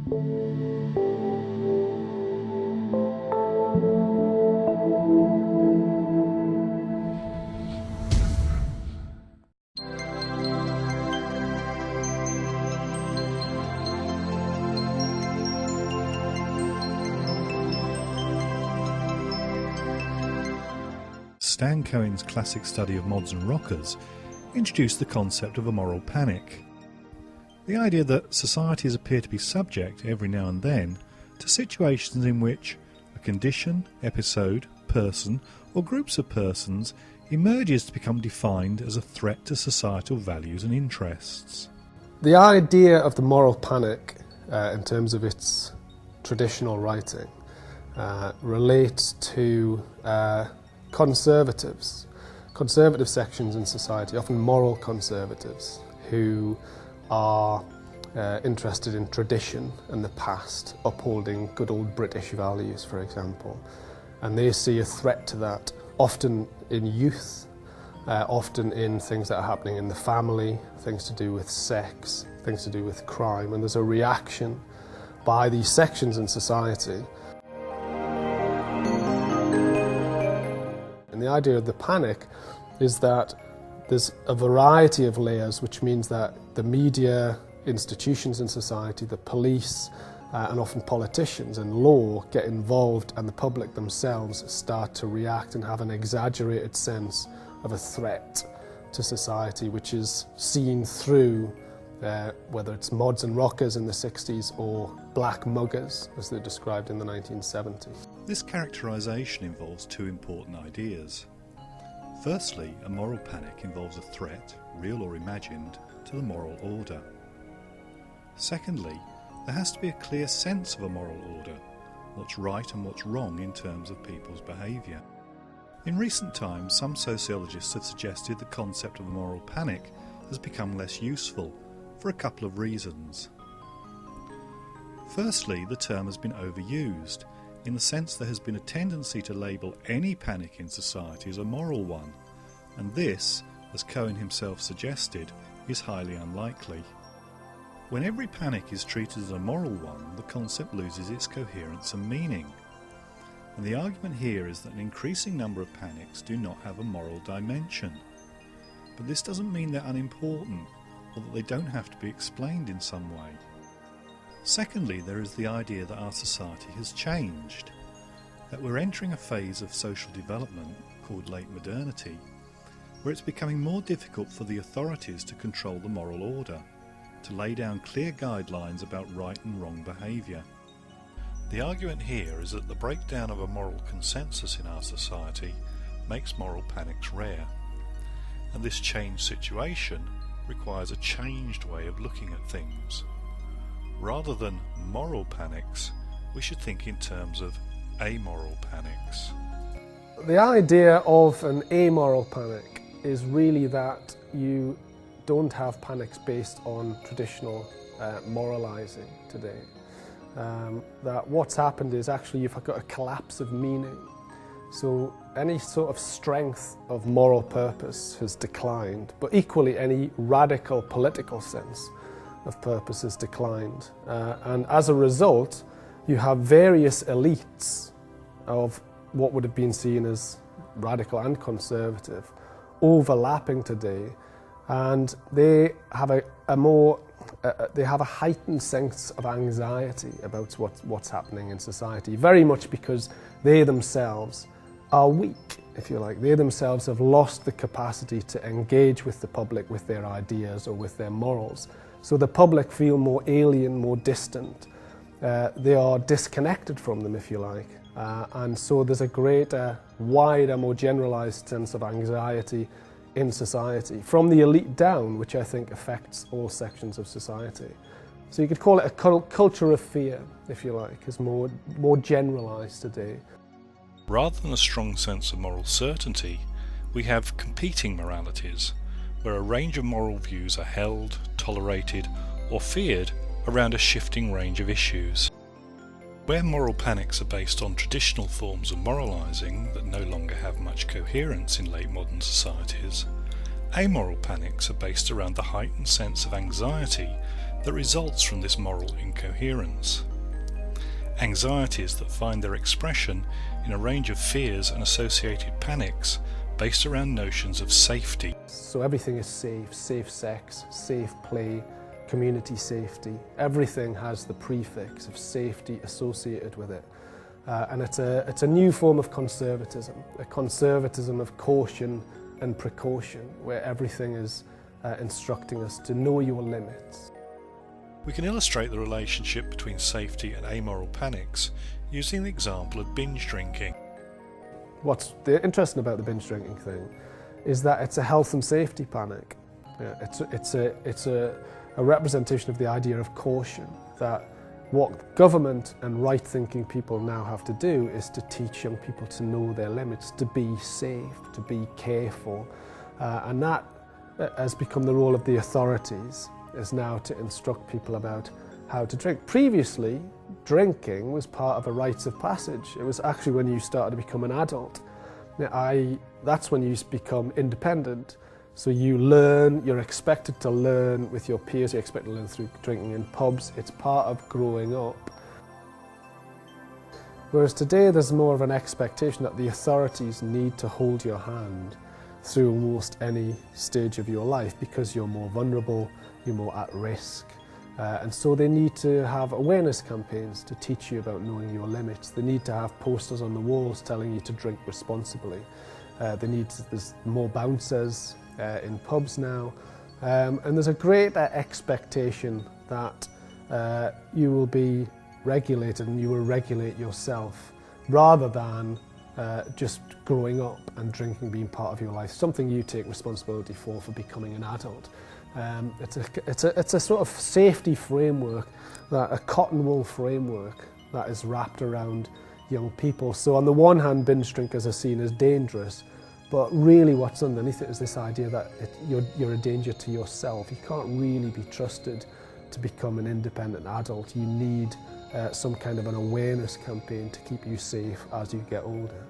Stan Cohen's classic study of mods and rockers introduced the concept of a moral panic. The idea that societies appear to be subject, every now and then, to situations in which a condition, episode, person, or groups of persons emerges to become defined as a threat to societal values and interests. The idea of the moral panic, in terms of its traditional writing, relates to conservative sections in society, often moral conservatives, who are interested in tradition and the past, upholding good old British values, for example. And they see a threat to that, often in youth, often in things that are happening in the family, things to do with sex, things to do with crime. And there's a reaction by these sections in society. And the idea of the panic is that there's a variety of layers, which means that the media, institutions in society, the police, and often politicians and law get involved, and the public themselves start to react and have an exaggerated sense of a threat to society, which is seen through whether it's mods and rockers in the 60s or black muggers, as they're described in the 1970s. This characterisation involves two important ideas. Firstly, a moral panic involves a threat, real or imagined, to the moral order. Secondly, there has to be a clear sense of a moral order, what's right and what's wrong in terms of people's behaviour. In recent times, some sociologists have suggested the concept of a moral panic has become less useful, for a couple of reasons. Firstly, the term has been overused, in the sense there has been a tendency to label any panic in society as a moral one, and this, as Cohen himself suggested, is highly unlikely. When every panic is treated as a moral one, the concept loses its coherence and meaning. And the argument here is that an increasing number of panics do not have a moral dimension. But this doesn't mean they're unimportant, or that they don't have to be explained in some way. Secondly, there is the idea that our society has changed, that we're entering a phase of social development called late modernity, where it's becoming more difficult for the authorities to control the moral order, to lay down clear guidelines about right and wrong behaviour. The argument here is that the breakdown of a moral consensus in our society makes moral panics rare, and this changed situation requires a changed way of looking at things. Rather than moral panics, we should think in terms of amoral panics. The idea of an amoral panic is really that you don't have panics based on traditional moralising today. That what's happened is actually you've got a collapse of meaning. So any sort of strength of moral purpose has declined, but equally any radical political sense of purpose has declined. And as a result, you have various elites of what would have been seen as radical and conservative overlapping today, and they have a heightened sense of anxiety about what's happening in society, very much because they themselves are weak, if you like. They themselves have lost the capacity to engage with the public with their ideas or with their morals. So the public feel more alien, more distant. They are disconnected from them, if you like. And so there's a greater, wider, more generalised sense of anxiety in society, from the elite down, which I think affects all sections of society. So you could call it a culture of fear, if you like, is more generalised today. Rather than a strong sense of moral certainty, we have competing moralities, where a range of moral views are held, tolerated, or feared around a shifting range of issues. Where moral panics are based on traditional forms of moralising that no longer have much coherence in late modern societies, amoral panics are based around the heightened sense of anxiety that results from this moral incoherence. Anxieties that find their expression in a range of fears and associated panics based around notions of safety. So everything is safe, safe sex, safe play, community safety. Everything has the prefix of safety associated with it. And it's a new form of conservatism, a conservatism of caution and precaution, where everything is instructing us to know your limits. We can illustrate the relationship between safety and amoral panics using the example of binge drinking. What's interesting about the binge drinking thing is that it's a health and safety panic. It's a representation of the idea of caution, that what government and right-thinking people now have to do is to teach young people to know their limits, to be safe, to be careful, and that has become the role of the authorities, is now to instruct people about how to drink. Previously, drinking was part of a rites of passage. It was actually when you started to become an adult. That's when you become independent. So you learn, you're expected to learn with your peers, you're expected to learn through drinking in pubs. It's part of growing up. Whereas today there's more of an expectation that the authorities need to hold your hand through almost any stage of your life because you're more vulnerable, you're more at risk. And so they need to have awareness campaigns to teach you about knowing your limits. They need to have posters on the walls telling you to drink responsibly. There's more bouncers in pubs now. And there's a greater expectation that you will be regulated and you will regulate yourself rather than just growing up and drinking being part of your life, something you take responsibility for becoming an adult. It's a sort of safety framework, a cotton wool framework that is wrapped around young people. So on the one hand, binge drinkers are seen as dangerous, but really what's underneath it is this idea that you're a danger to yourself. You can't really be trusted to become an independent adult. You need some kind of an awareness campaign to keep you safe as you get older.